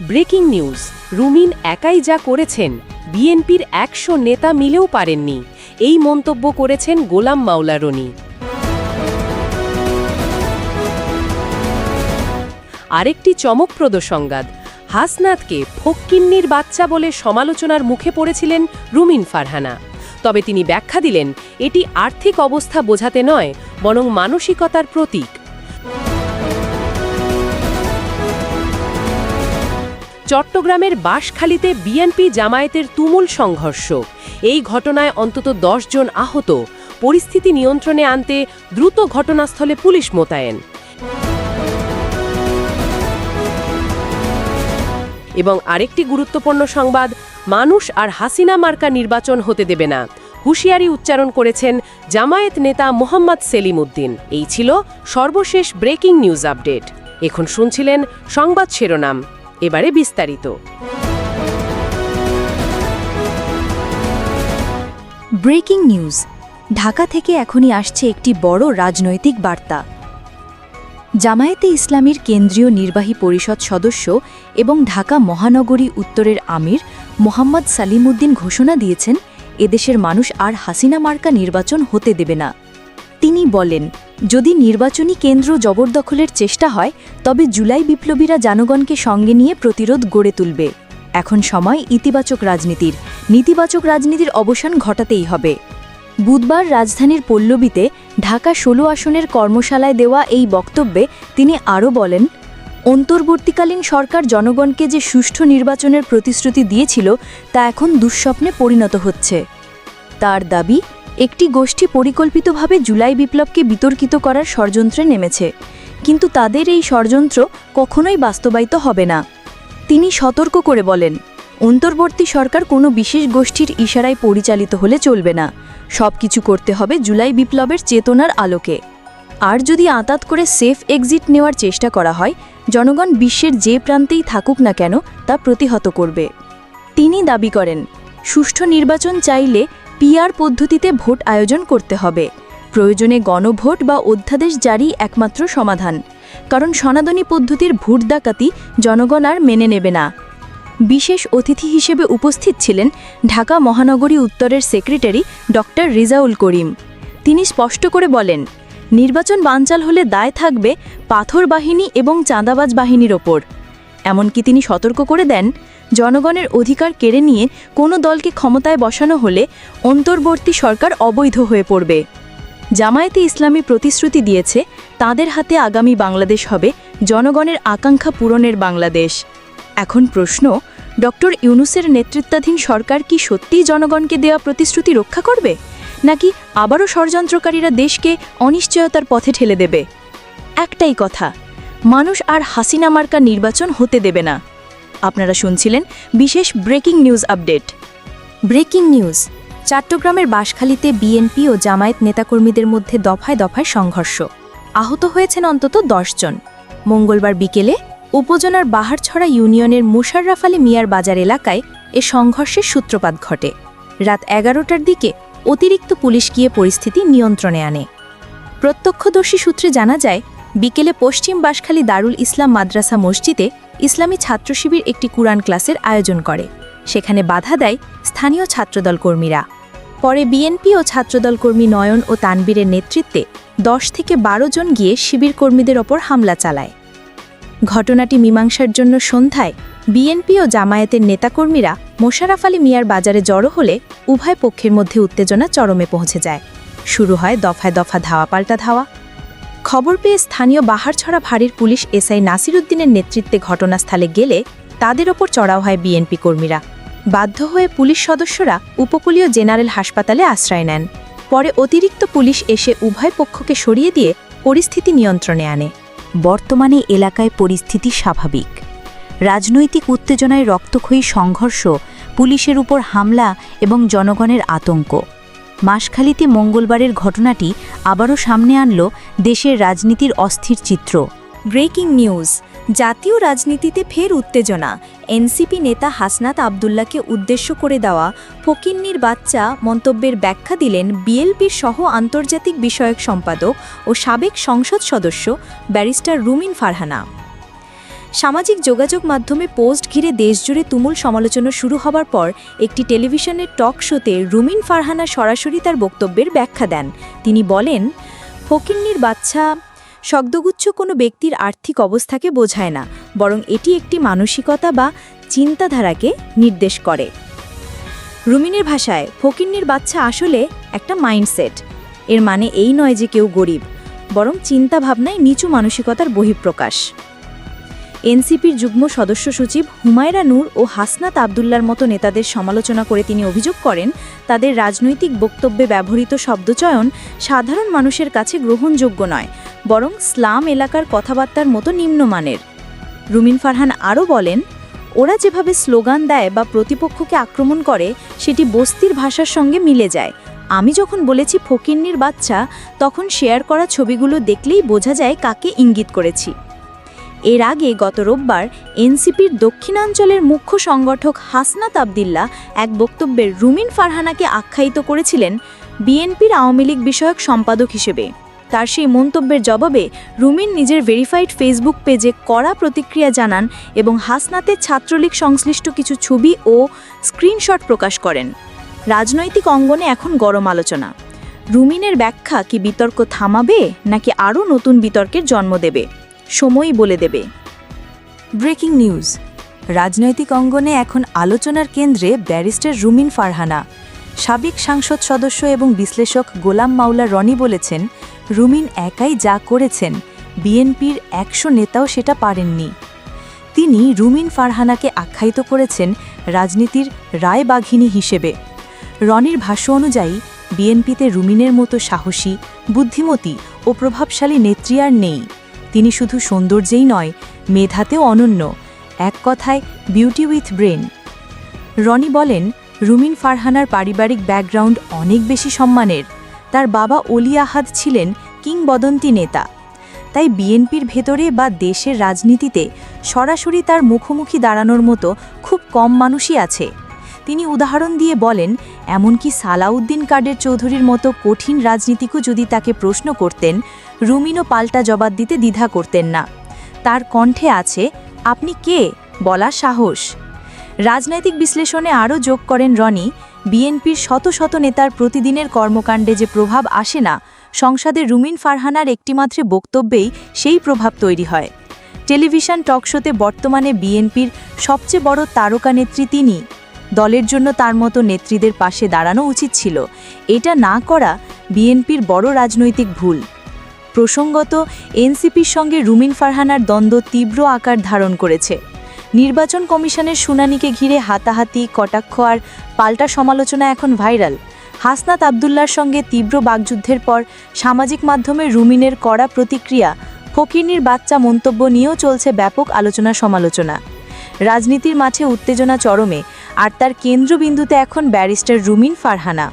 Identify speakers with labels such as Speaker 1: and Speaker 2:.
Speaker 1: Breaking news, রুমিন একাই যা করেছেন বিএনপির ১০০ নেতা মিলেও পারেননি, এই মন্তব্য করেছেন গোলাম মাওলা রনি। আরেকটি চমকপ্রদ সংবাদ, হাসনাতকে ফক্কিন্নির বাচ্চা বলে সমালোচনার মুখে পড়েছিলেন রুমিন ফারহানা। তবে তিনি ব্যাখ্যা দিলেন, এটি আর্থিক অবস্থা বোঝাতে নয়, বরং মানসিকতার প্রতীক। চট্টগ্রামের বাঁশখালীতে বিএনপি জামায়াতের তুমুল সংঘর্ষ। এই ঘটনায় অন্তত ১০ জন আহত। পরিস্থিতি নিয়ন্ত্রণে আনতে দ্রুত ঘটনাস্থলে পুলিশ মোতায়েন। এবং আরেকটি গুরুত্বপূর্ণ সংবাদ, মানুষ আর হাসিনা মার্কা নির্বাচন হতে দেবে না, হুঁশিয়ারি উচ্চারণ করেছেন জামায়াত নেতা মোহাম্মদ সেলিম উদ্দিন। এই ছিল সর্বশেষ ব্রেকিং নিউজ আপডেট। এখন শুনছিলেন সংবাদ শিরোনাম, এবারে বিস্তারিত।
Speaker 2: Breaking news. ঢাকা থেকে এখনই আসছে একটি বড় রাজনৈতিক বার্তা। জামায়াতে ইসলামীর কেন্দ্রীয় নির্বাহী পরিষদ সদস্য এবং ঢাকা মহানগরী উত্তরের আমির মোহাম্মদ সালিম উদ্দিন ঘোষণা দিয়েছেন, এদেশের মানুষ আর হাসিনা মার্কা নির্বাচন হতে দেবে না। তিনি বলেন, যদি নির্বাচনী কেন্দ্র জবরদখলের চেষ্টা হয় তবে জুলাই বিপ্লবীরা জনগণকে সঙ্গে নিয়ে প্রতিরোধ গড়ে তুলবে। এখন সময় ইতিবাচক রাজনীতির, নেতিবাচক রাজনীতির অবসান ঘটাতেই হবে। বুধবার রাজধানীর পল্লবীতে ঢাকা ১৬ আসনের কর্মশালায় দেওয়া এই বক্তব্যে তিনি আরও বলেন, অন্তর্বর্তীকালীন সরকার জনগণকে যে সুষ্ঠু নির্বাচনের প্রতিশ্রুতি দিয়েছিল তা এখন দুঃস্বপ্নে পরিণত হচ্ছে। তার দাবি, একটি গোষ্ঠী পরিকল্পিতভাবে জুলাই বিপ্লবকে বিতর্কিত করার ষড়যন্ত্রে নেমেছে, কিন্তু তাদের এই ষড়যন্ত্র কখনোই বাস্তবায়িত হবে না। তিনি সতর্ক করে বলেন, অন্তর্বর্তী সরকার কোনো বিশেষ গোষ্ঠীর ইশারায় পরিচালিত হলে চলবে না, সবকিছু করতে হবে জুলাই বিপ্লবের চেতনার আলোকে। আর যদি আঁতাত করে সেফ এক্সিট নেওয়ার চেষ্টা করা হয়, জনগণ বিশ্বের যে প্রান্তেই থাকুক না কেন তা প্রতিহত করবে। তিনি দাবি করেন, সুষ্ঠু নির্বাচন চাইলে পিআর পদ্ধতিতে ভোট আয়োজন করতে হবে। প্রয়োজনে গণভোট বা অধ্যাদেশ জারি একমাত্র সমাধান, কারণ সনাতনী পদ্ধতির ভোট ডাকাতি জনগণ আর মেনে নেবে না। বিশেষ অতিথি হিসেবে উপস্থিত ছিলেন ঢাকা মহানগরী উত্তরের সেক্রেটারি ডক্টর রিজাউল করিম। তিনি স্পষ্ট করে বলেন, নির্বাচন বানচাল হলে দায় থাকবে পাথর বাহিনী এবং চাঁদাবাজ বাহিনীর ওপর। এমনকি তিনি সতর্ক করে দেন, জনগণের অধিকার কেড়ে নিয়ে কোনো দলকে ক্ষমতায় বসানো হলে অন্তর্বর্তী সরকার অবৈধ হয়ে পড়বে। জামায়াতে ইসলামী প্রতিশ্রুতি দিয়েছে, তাদের হাতে আগামী বাংলাদেশ হবে জনগণের আকাঙ্ক্ষা পূরণের বাংলাদেশ। এখন প্রশ্ন, ডক্টর ইউনূসের নেতৃত্বাধীন সরকার কি সত্যিই জনগণকে দেওয়া প্রতিশ্রুতি রক্ষা করবে, নাকি আবারও ষড়যন্ত্রকারীরা দেশকে অনিশ্চয়তার পথে ঠেলে দেবে? একটাই কথা, মানুষ আর হাসিনা মার্কা নির্বাচন হতে দেবে না। আপনারা শুনছিলেন বিশেষ breaking news update. Breaking news. চট্টগ্রামের বাঁশখালীতে বিএনপি ও জামায়াত নেতাকর্মীদের মধ্যে দফায় দফায় সংঘর্ষ। আহত হয়েছেন অন্তত ১০ জন। মঙ্গলবার বিকেলে উপজেলার বাহারছড়া ইউনিয়নের মুশাররফ আলী মিয়ার বাজার এলাকায় এ সংঘর্ষের সূত্রপাত ঘটে। রাত ১১টার দিকে অতিরিক্ত পুলিশ গিয়ে পরিস্থিতি নিয়ন্ত্রণে আনে। প্রত্যক্ষদর্শী সূত্রে জানা যায়, বিকেলে পশ্চিম বাঁশখালী দারুল ইসলাম মাদ্রাসা মসজিদে ইসলামী ছাত্র শিবির একটি কুরআন ক্লাসের আয়োজন করে। সেখানে বাধা দেয় স্থানীয় ছাত্রদল কর্মীরা। পরে বিএনপি ও ছাত্রদল কর্মী নয়ন ও তানবীরের নেতৃত্বে ১০ থেকে ১২ জন গিয়ে শিবির কর্মীদের ওপর হামলা চালায়। ঘটনাটি মীমাংসার জন্য সন্ধ্যায় বিএনপি ও জামায়াতের নেতাকর্মীরা মোশাররফ আলী মিয়ার বাজারে জড়ো হলে উভয় পক্ষের মধ্যে উত্তেজনা চরমে পৌঁছে যায়। শুরু হয় দফায় দফা ধাওয়া পাল্টা ধাওয়া। খবর পেয়ে স্থানীয় বাহারছড়া ফাঁড়ির পুলিশ এসআই নাসির উদ্দিনের নেতৃত্বে ঘটনাস্থলে গেলে তাদের ওপর চড়াও হয় বিএনপি কর্মীরা। বাধ্য হয়ে পুলিশ সদস্যরা উপকূলীয় জেনারেল হাসপাতালে আশ্রয় নেন। পরে অতিরিক্ত পুলিশ এসে উভয় পক্ষকে সরিয়ে দিয়ে পরিস্থিতি নিয়ন্ত্রণে আনে। বর্তমানে এলাকায় পরিস্থিতি স্বাভাবিক। রাজনৈতিক উত্তেজনায় রক্তক্ষয়ী সংঘর্ষ, পুলিশের উপর হামলা এবং জনগণের আতঙ্ক। বাঁশখালীতে মঙ্গলবারের ঘটনাটি আবারও সামনে আনল দেশের রাজনীতির অস্থির চিত্র। Breaking news. জাতীয় রাজনীতিতে ফের উত্তেজনা। এনসিপি নেতা হাসনাত আবদুল্লাহকে উদ্দেশ্য করে দেওয়া ফকিন্নির বাচ্চা মন্তব্যের ব্যাখ্যা দিলেন বিএলপির সহ আন্তর্জাতিক বিষয়ক সম্পাদক ও সাবেক সংসদ সদস্য ব্যারিস্টার রুমিন ফারহানা। সামাজিক যোগাযোগ মাধ্যমে পোস্ট ঘিরে দেশজুড়ে তুমুল সমালোচনা শুরু হবার পর একটি টেলিভিশনের টক শোতে রুমিন ফারহানা সরাসরি তার বক্তব্যের ব্যাখ্যা দেন। তিনি বলেন, ফকিন্নির বাচ্চা শব্দগুচ্ছ কোনো ব্যক্তির আর্থিক অবস্থাকে বোঝায় না, বরং এটি একটি মানসিকতা বা চিন্তাধারাকে নির্দেশ করে। রুমিনের ভাষায় ফকিন্নির বাচ্চা আসলে একটা মাইন্ডসেট। এর মানে এই নয় যে কেউ গরিব, বরং চিন্তাভাবনায় নিচু মানসিকতার বহিঃপ্রকাশ। এনসিপির যুগ্ম সদস্য সচিব হুমায়রা নূর ও হাসনাত আবদুল্লার মতো নেতাদের সমালোচনা করে তিনি অভিযোগ করেন, তাদের রাজনৈতিক বক্তব্যে ব্যবহৃত শব্দচয়ন সাধারণ মানুষের কাছে গ্রহণযোগ্য নয়, বরং স্লাম এলাকার কথাবার্তার মতো নিম্নমানের। রুমিন ফারহান আরও বলেন, ওরা যেভাবে স্লোগান দেয় বা প্রতিপক্ষকে আক্রমণ করে সেটি বস্তির ভাষার সঙ্গে মিলে যায়। আমি যখন বলেছি ফকিন্নির বাচ্চা, তখন শেয়ার করা ছবিগুলো দেখলেই বোঝা যায় কাকে ইঙ্গিত করেছি। এর আগে গত রোববার এনসিপির দক্ষিণাঞ্চলের মুখ্য সংগঠক হাসনাত আবদুল্লাহ এক বক্তব্যে রুমিন ফারহানাকে আখ্যায়িত করেছিলেন বিএনপির আওয়ামী লীগ বিষয়ক সম্পাদক হিসেবে। তার সেই মন্তব্যের জবাবে রুমিন নিজের ভেরিফাইড ফেসবুক পেজে কড়া প্রতিক্রিয়া জানান এবং হাসনাতের ছাত্রলীগ সংশ্লিষ্ট কিছু ছবি ও স্ক্রিনশট প্রকাশ করেন। রাজনৈতিক অঙ্গনে এখন গরম আলোচনা। রুমিনের ব্যাখ্যা কি বিতর্ক থামাবে নাকি আরও নতুন বিতর্কের জন্ম দেবে? সময়ই বলে দেবে। Breaking news. রাজনৈতিক অঙ্গনে এখন আলোচনার কেন্দ্রে ব্যারিস্টার রুমিন ফারহানা। সাবেক সংসদ সদস্য এবং বিশ্লেষক গোলাম মাওলা রনি বলেছেন, রুমিন একাই যা করেছেন বিএনপির ১০০ নেতাও সেটা পারেননি। তিনি রুমিন ফারহানাকে আখ্যায়িত করেছেন রাজনীতির রায়বাঘিনী হিসেবে। রনির ভাষ্য অনুযায়ী বিএনপিতে রুমিনের মতো সাহসী, বুদ্ধিমতী ও প্রভাবশালী নেত্রী আর নেই। তিনি শুধু সৌন্দর্যেই নয়, মেধাতেও অনন্য, এক কথায় বিউটি উইথ ব্রেন। রনি বলেন, রুমিন ফারহানার পারিবারিক ব্যাকগ্রাউন্ড অনেক বেশি সম্মানের। তার বাবা অলি আহাদ ছিলেন কিংবদন্তি নেতা। তাই বিএনপির ভেতরে বা দেশের রাজনীতিতে সরাসরি তার মুখোমুখি দাঁড়ানোর মতো খুব কম মানুষই আছে। তিনি উদাহরণ দিয়ে বলেন, এমনকি সালাউদ্দিন কাদের চৌধুরীর মতো কঠিন রাজনীতিকও যদি তাকে প্রশ্ন করতেন, রুমিনও পাল্টা জবাব দিতে দ্বিধা করতেন না। তার কণ্ঠে আছে আপনি কে বলা সাহস। রাজনৈতিক বিশ্লেষণে আরও যোগ করেন রনি, বিএনপির শত শত নেতার প্রতিদিনের কর্মকাণ্ডে যে প্রভাব আসে না, সংসদে রুমিন ফারহানার একটিমাত্র বক্তব্যেই সেই প্রভাব তৈরি হয়। টেলিভিশন টকশোতে বর্তমানে বিএনপির সবচেয়ে বড় তারকা নেত্রী তিনি। দলের জন্য তার মতো নেত্রীদের পাশে দাঁড়ানো উচিত ছিল। এটা না করা বিএনপির বড় রাজনৈতিক ভুল। প্রসঙ্গত, এনসিপির সঙ্গে রুমিন ফারহানার দ্বন্দ্ব তীব্র আকার ধারণ করেছে। নির্বাচন কমিশনের শুনানিকে ঘিরে হাতাহাতি, কটাক্ষ আর পাল্টা সমালোচনা এখন ভাইরাল। হাসনাত আবদুল্লার সঙ্গে তীব্র বাকযুদ্ধের পর সামাজিক মাধ্যমে রুমিনের কড়া প্রতিক্রিয়া, ফকিন্নির বাচ্চা মন্তব্য নিয়েও চলছে ব্যাপক আলোচনা সমালোচনা। রাজনীতির মাঠে উত্তেজনা চরমে, আর তার কেন্দ্রবিন্দুতে এখন ব্যারিস্টার রুমিন ফারহানা।